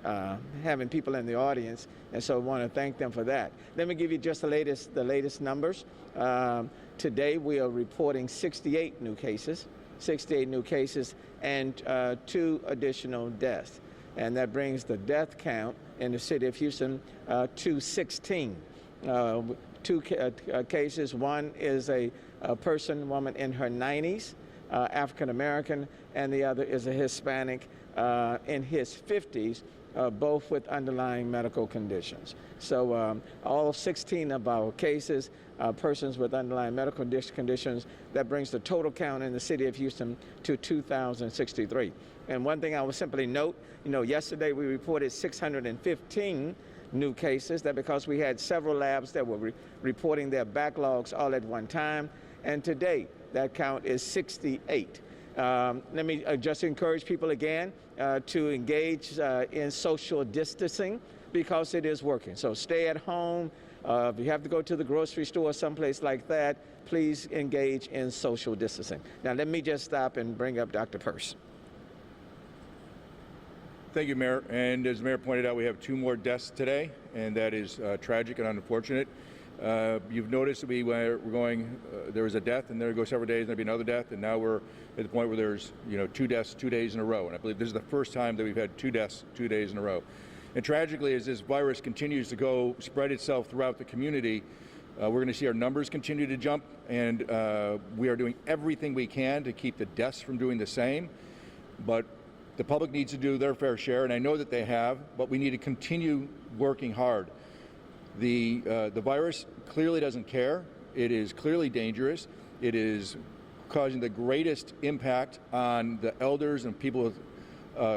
having people in the audience, and so I want to thank them for that. Let me give you just the latest numbers. Today we are reporting 68 new cases, and 2 additional deaths. And that brings the death count in the city of Houston to 16. 2 cases. One is a woman in her 90s, African American, and the other is a Hispanic in his 50s, both with underlying medical conditions. So all 16 of our cases, persons with underlying medical conditions. That brings the total count in the city of Houston to 2,063. And one thing I will simply note, yesterday we reported 615 new cases. That because we had several labs that were reporting their backlogs all at one time. And today, that count is 68. Let me just encourage people again to engage in social distancing, because it is working. So stay at home. If you have to go to the grocery store or someplace like that, please engage in social distancing. Now, let me just stop and bring up Dr. Peirce. Thank you, Mayor. And as the Mayor pointed out, we have 2 more deaths today, and that is tragic and unfortunate. You've noticed that there was a death, and there go several days, and there'll be another death, and now we're at the point where there's 2 deaths 2 days in a row. And I believe this is the first time that we've had 2 deaths 2 days in a row. And tragically, as this virus continues to spread itself throughout the community, we're going to see our numbers continue to jump, and we are doing everything we can to keep the deaths from doing the same. But the public needs to do their fair share, and I know that they have, but we need to continue working hard. The virus clearly doesn't care. It is clearly dangerous. It is causing the greatest impact on the elders and people with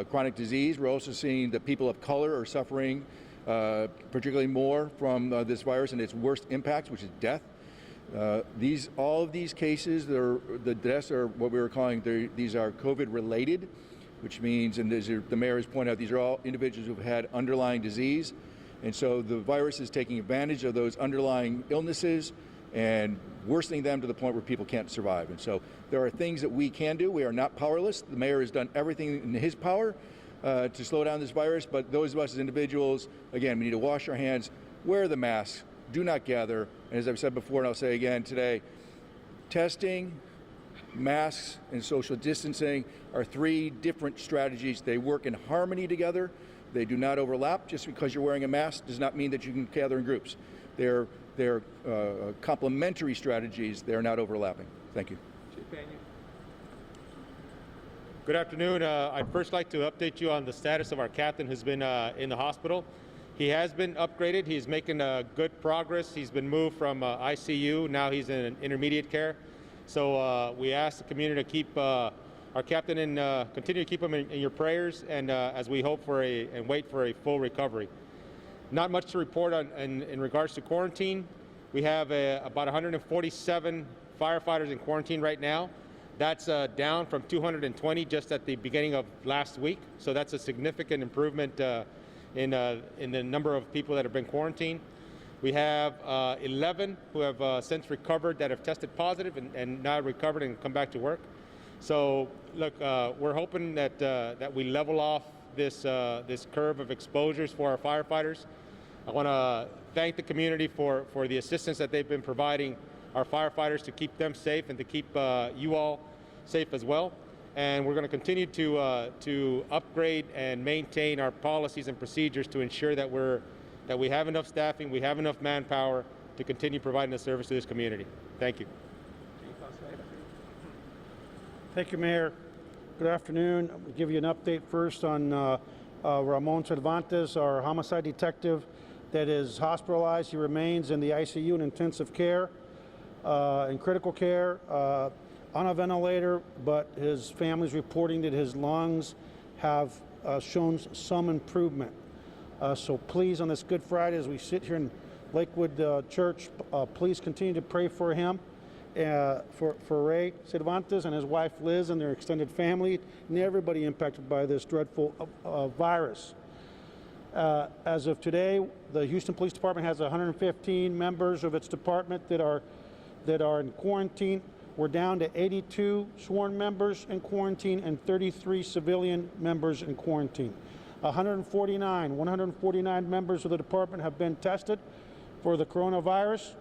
chronic disease. We're also seeing that people of color are suffering particularly more from this virus and its worst impacts, which is death. All of these cases, the deaths are what we were calling, these are COVID related, which means, and as the Mayor has pointed out, these are all individuals who've had underlying disease. And so the virus is taking advantage of those underlying illnesses and worsening them to the point where people can't survive. And so there are things that we can do. We are not powerless. The Mayor has done everything in his power to slow down this virus, but those of us as individuals, again, we need to wash our hands, wear the mask, do not gather, and as I've said before, and I'll say again today, testing, masks, and social distancing are 3 different strategies. They work in harmony together. They do not overlap. Just because you're wearing a mask does not mean that you can gather in groups. They're complementary strategies. They're not overlapping. Thank you. Good afternoon. I'd first like to update you on the status of our captain who's been in the hospital. He has been upgraded. He's making good progress. He's been moved from ICU. Now he's in intermediate care. So we ask the community to keep our captain continue to keep him in your prayers, and as we hope for and wait for a full recovery. Not much to report on in regards to quarantine. We have about 147 firefighters in quarantine right now. That's down from 220 just at the beginning of last week. So that's a significant improvement in the number of people that have been quarantined. We have 11 who have since recovered that have tested positive and now recovered and come back to work. So look, we're hoping that we level off this curve of exposures for our firefighters. I want to thank the community for the assistance that they've been providing our firefighters to keep them safe and to keep you all safe as well. And we're going to continue to upgrade and maintain our policies and procedures to ensure that we have enough staffing, we have enough manpower to continue providing the service to this community. Thank you. Thank you, Mayor. Good afternoon. I'll give you an update first on Ramon Cervantes, our homicide detective that is hospitalized. He remains in the ICU in intensive care, in critical care, on a ventilator, but his family's reporting that his lungs have shown some improvement. So please, on this Good Friday, as we sit here in Lakewood Church, please continue to pray for him, for Ray Cervantes and his wife Liz and their extended family, and everybody impacted by this dreadful virus. As of today, the Houston Police Department has 115 members of its department that are in quarantine. We're down to 82 sworn members in quarantine and 33 civilian members in quarantine. 149 members of the department have been tested for the coronavirus.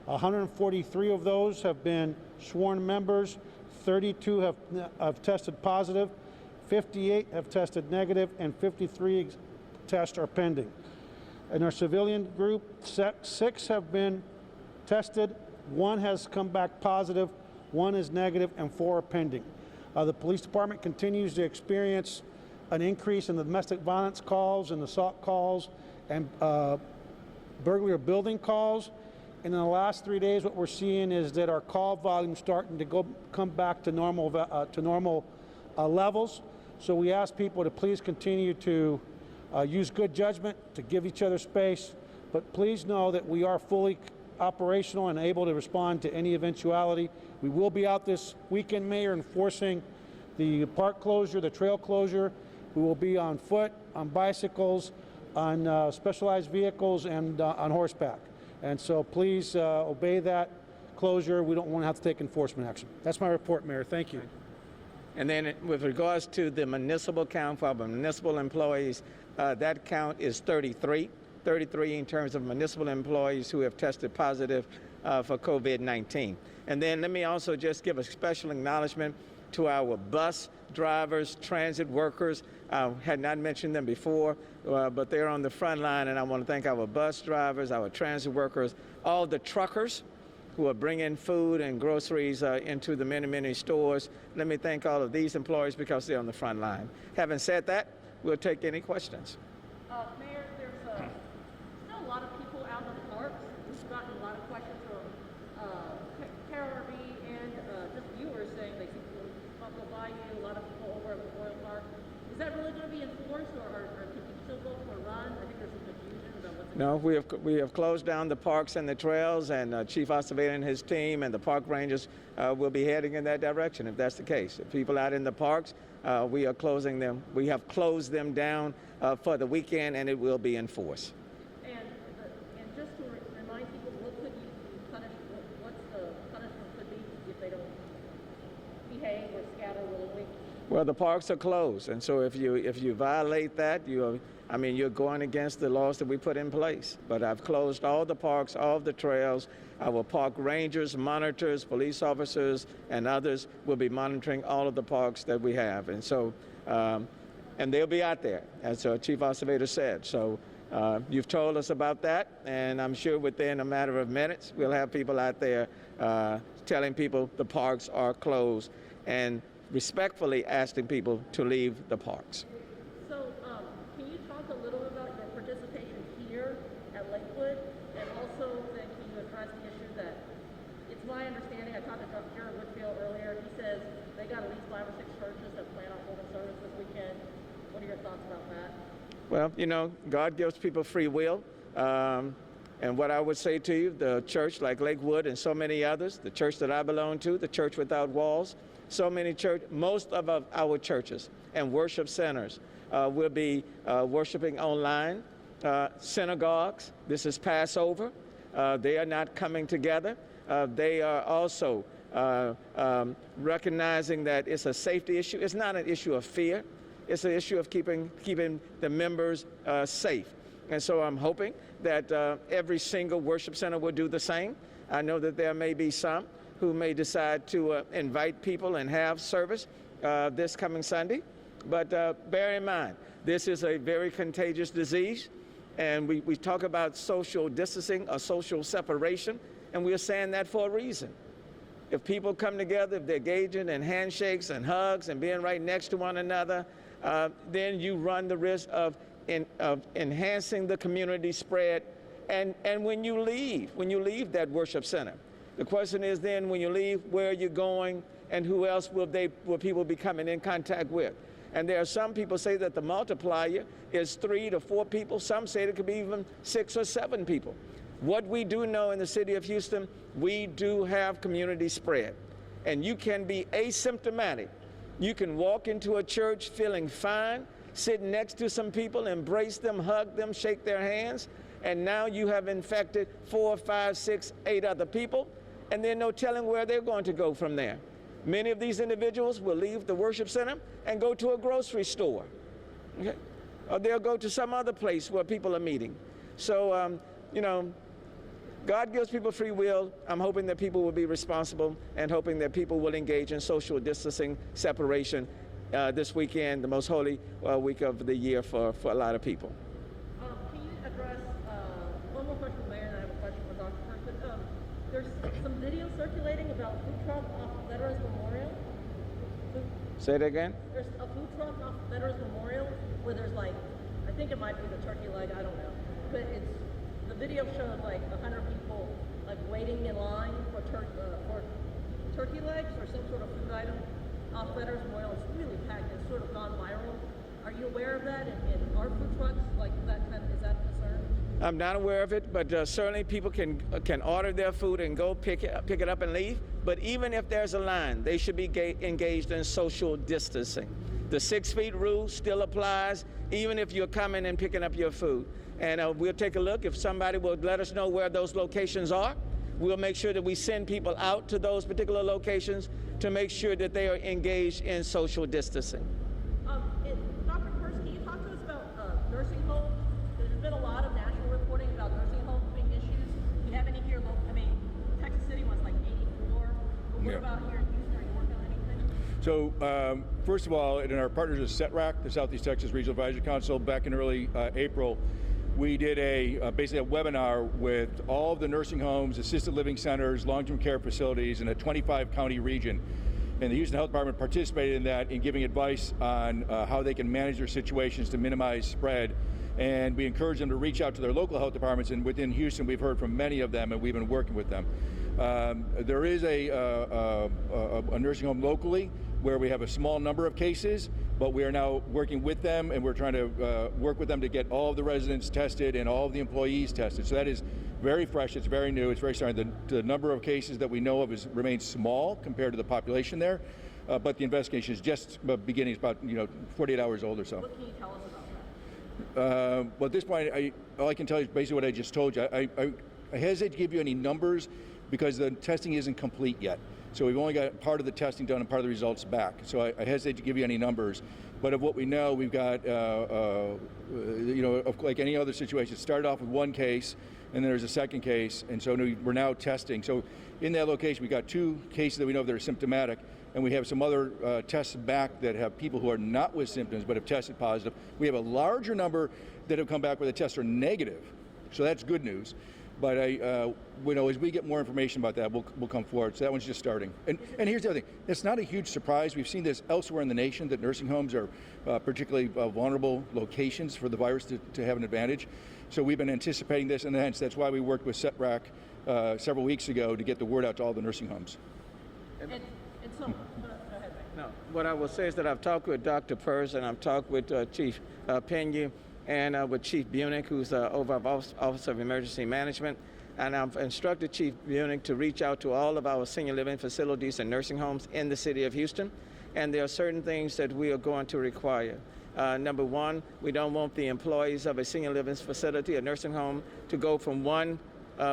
143 of those have been sworn members. 32 have tested positive. 58 have tested negative, and 53 tests are pending. In our civilian group, 6 have been tested. 1 has come back positive, 1 is negative, and 4 are pending. The police department continues to experience an increase in the domestic violence calls and assault calls and burglary of building calls. And in the last 3 days, what we're seeing is that our call volume is starting to come back to normal levels. So we ask people to please continue to use good judgment, to give each other space, but please know that we are fully operational and able to respond to any eventuality. We will be out this weekend, Mayor, enforcing the park closure, the trail closure. We will be on foot, on bicycles, on specialized vehicles, and on horseback. And so please obey that closure. We don't want to have to take enforcement action. That's my report, Mayor. Thank you. And then with regards to the municipal count for our municipal employees, that count is 33 in terms of municipal employees who have tested positive for COVID-19. And then let me also just give a special acknowledgement to our bus drivers, transit workers. I had not mentioned them before, but they're on the front line, and I want to thank our bus drivers, our transit workers, all the truckers who are bringing food and groceries into the many stores. Let me thank all of these employees because they're on the front line. Having said that, we'll take any questions. Mayor, there's still a lot of people out in the parks. We've gotten a lot of questions from KTRK and just viewers saying they see people go by you, a lot of people over at the Royal Park. Is that really going to be enforced, or can people still go for a run? I think there's some confusion about what's No, we have closed down the parks and the trails, and Chief Acevedo and his team and the park rangers will be heading in that direction if that's the case. If people out in the parks, we are closing them. We have closed them down for the weekend, and it will be enforced. And just to remind people, what could you punish? What's the punishment could be if they don't behave or scatter willingly? Well, the parks are closed, and so if you violate that, you're going against the laws that we put in place. But I've closed all the parks, all the trails. Our park rangers, monitors, police officers, and others will be monitoring all of the parks that we have. And so, and they'll be out there, as Chief Acevedo said. So you've told us about that, and I'm sure within a matter of minutes, we'll have people out there telling people the parks are closed and respectfully asking people to leave the parks. So, can you talk a little about your participation here at Lakewood, and also then can you address the issue that it's my understanding, I talked to Jared Whitfield earlier, he says they got at least 5 or 6 churches that plan on holding service this weekend. What are your thoughts about that? Well, God gives people free will. And what I would say to you, the church like Lakewood and so many others, the church that I belong to, the Church Without Walls, most of our churches and worship centers will be worshiping online. Synagogues, this is Passover. They are not coming together. They are also recognizing that it's a safety issue. It's not an issue of fear. It's an issue of keeping the members safe. And so I'm hoping that every single worship center will do the same. I know that there may be some who may decide to invite people and have service this coming Sunday. But bear in mind, this is a very contagious disease, and we talk about social distancing or social separation, and we're saying that for a reason. If people come together, if they're engaging in handshakes and hugs and being right next to one another, then you run the risk of enhancing the community spread. And when you leave that worship center, the question is then when you leave, where are you going and who else will people be coming in contact with? And there are some people say that the multiplier is 3 to 4 people. Some say it could be even 6 or 7 people. What we do know in the city of Houston, we do have community spread. And you can be asymptomatic. You can walk into a church feeling fine, sit next to some people, embrace them, hug them, shake their hands, and now you have infected 4, 5, 6, 8 other people, and there's no telling where they're going to go from there. Many of these individuals will leave the worship center and go to a grocery store. Okay? or they'll go to some other place where people are meeting. So, you know, God gives people free will. I'm hoping that people will be responsible and hoping that people will engage in social distancing, separation this weekend, the most holy week of the year for a lot of people. Can you address one more question for Mayor, and I have a question for Dr. Person. There's some video circulating about a food truck off Veterans Memorial. Say it again? There's a food truck off Veterans Memorial where there's like, I think it might be the turkey leg, I don't know. But the video shows like 100 people like waiting in line for turkey legs or some sort of food item off Veterans Memorial. It's really packed. It's sort of gone viral. Are you aware of that? And are food trucks like that is that a concern? I'm not aware of it, but certainly people can order their food and go pick it up and leave. But even if there's a line, they should be engaged in social distancing. The 6 feet rule still applies, even if you're coming and picking up your food. And we'll take a look. If somebody will let us know where those locations are, we'll make sure that we send people out to those particular locations to make sure that they are engaged in social distancing. Dr. Person, can you talk to us about nursing homes? There's been a lot of national reporting about nursing homes being issues. Do you have any here? I mean, Texas City was like 84. But what about here in Houston? Are you working on anything? So first of all, in our partners with SETRAC, the Southeast Texas Regional Advisory Council, back in early April, we did basically a webinar with all of the nursing homes, assisted living centers, long-term care facilities in a 25-county region. And the Houston Health Department participated in that in giving advice on how they can manage their situations to minimize spread. And we encourage them to reach out to their local health departments. And within Houston, we've heard from many of them, and we've been working with them. There is a nursing home locally where we have a small number of cases, but we are now working with them, and we're trying to work with them to get all of the residents tested and all of the employees tested. So that is very fresh, it's very new, it's very starting. The number of cases that we know of remains small compared to the population there, but the investigation is just beginning. It's about 48 hours old or so. What can you tell us about that? Well, at this point, all I can tell you is basically what I just told you. I hesitate to give you any numbers because the testing isn't complete yet. So we've only got part of the testing done and part of the results back. So I hesitate to give you any numbers. But of what we know, we've got, like any other situation, it started off with one case, and then there's a second case, and so we're now testing. So in that location, we got 2 cases that we know that are symptomatic, and we have some other tests back that have people who are not with symptoms but have tested positive. We have a larger number that have come back where the tests are negative, so that's good news. But as we get more information about that, we'll come forward. So that one's just starting. And here's the other thing. It's not a huge surprise. We've seen this elsewhere in the nation, that nursing homes are particularly vulnerable locations for the virus to have an advantage. So we've been anticipating this, and hence that's why we worked with SETRAC several weeks ago to get the word out to all the nursing homes. And so, go ahead, Mike. No, what I will say is that I've talked with Dr. Person, I've talked with Chief Pena, and with Chief Bunick, who's over of Office of Emergency Management. And I've instructed Chief Bunick to reach out to all of our senior living facilities and nursing homes in the city of Houston. And there are certain things that we are going to require. Number one, we don't want the employees of a senior living facility, a nursing home, to go from one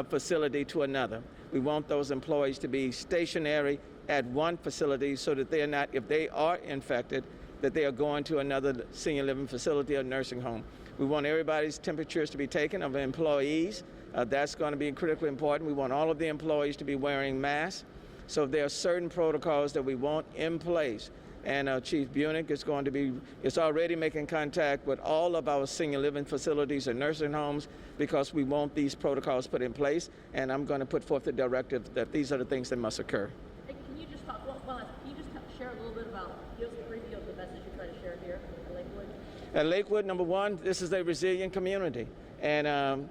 facility to another. We want those employees to be stationary at one facility so that they're not, if they are infected, that they are going to another senior living facility or nursing home. We want everybody's temperatures to be taken of employees. That's going to be critically important. We want all of the employees to be wearing masks. So there are certain protocols that we want in place. And Chief Bunick is already making contact with all of our senior living facilities and nursing homes because we want these protocols put in place. And I'm going to put forth the directive that these are the things that must occur. Hey, can you just talk, can you just share a little bit about, give us a preview of the message you're trying to share here at Lakewood? At Lakewood, number one, this is a resilient community. And,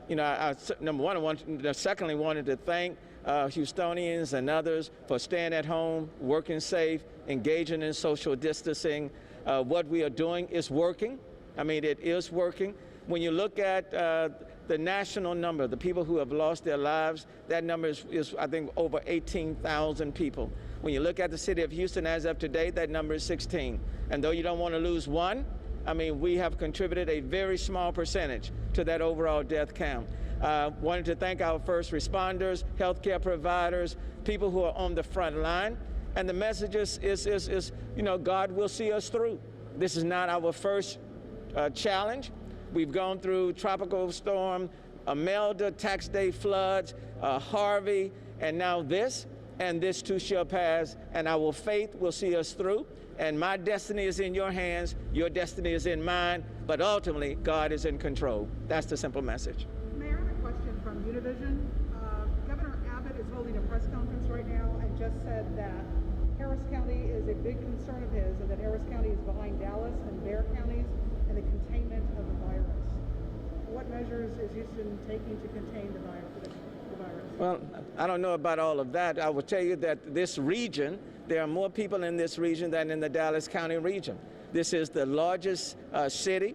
number one, secondly, wanted to thank Houstonians and others for staying at home, working safe, engaging in social distancing. What we are doing is working. I mean, it is working. When you look at the national number, the people who have lost their lives, that number is I think, over 18,000 people. When you look at the city of Houston as of today, that number is 16. And though you don't want to lose one, I mean, we have contributed a very small percentage to that overall death count. Wanted to thank our first responders, healthcare providers, people who are on the front line. And the message is God will see us through. This is not our first challenge. We've gone through Tropical Storm Imelda, Tax Day floods, Harvey, and now this, and this too shall pass, and our faith will see us through. And my destiny is in your hands, your destiny is in mine, but ultimately, God is in control. That's the simple message. Mayor, I have a question from Univision. Governor Abbott is holding a press conference right now and just said that Harris County is a big concern of his, and that Harris County is behind Dallas and Bexar counties in the containment of the virus. What measures is Houston taking to contain the virus? Well, I don't know about all of that. I will tell you that this region, there are more people in this region than in the Dallas County region. This is the largest city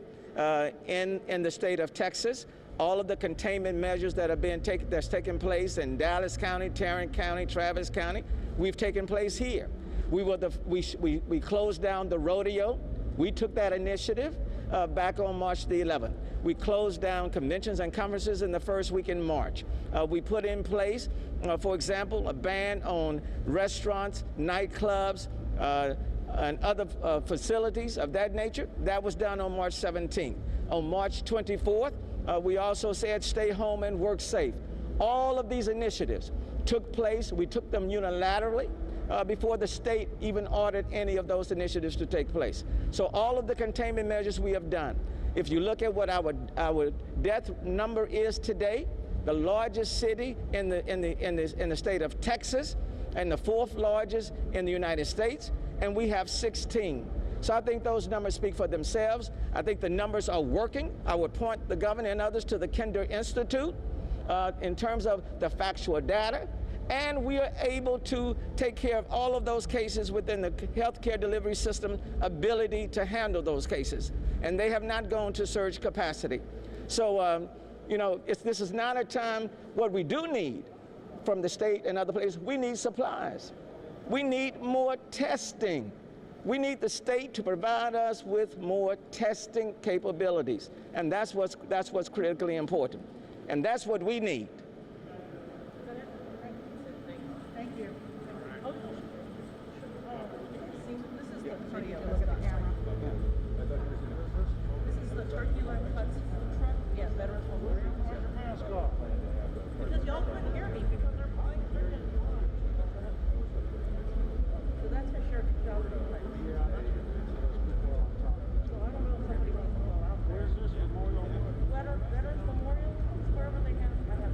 in the state of Texas. All of the containment measures that have been taken place in Dallas County, Tarrant County, Travis County, we've taken place here. We closed down the rodeo. We took that initiative back on March the 11th. We closed down conventions and conferences in the first week in March. We put in place, for example, a ban on restaurants, nightclubs, and other facilities of that nature. That was done on March 17th. On March 24th, we also said stay home and work safe. All of these initiatives took place. We took them unilaterally before the state even ordered any of those initiatives to take place. So all of the containment measures we have done. If you look at what our death number is today, the largest city in the state of Texas, and the fourth largest in the United States, and we have 16. So I think those numbers speak for themselves. I think the numbers are working. I would point the governor and others to the Kinder Institute in terms of the factual data. And we are able to take care of all of those cases within the healthcare delivery system ability to handle those cases. And they have not gone to surge capacity. So, this is not a time. What we do need from the state and other places, we need supplies. We need more testing. We need the state to provide us with more testing capabilities. And that's what's critically important. And that's what we need. Thank you. This is the turkey leg cuts food truck. Yeah, Veterans Memorial. Because y'all couldn't hear me because they're buying turkey. So that's for sure. So I don't know if somebody wants to go out there. Where's this memorial? Veterans Memorial. It's wherever they have. I have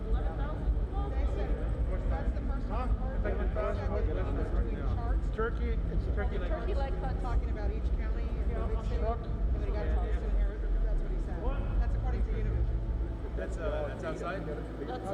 11,000. That's the first time I've heard that doing charts. Turkey, it's turkey leg. Turkey leg cut talking about each county and the big city. And then he got to Houston here. That's what he said. That's according to Univision. That's outside? That's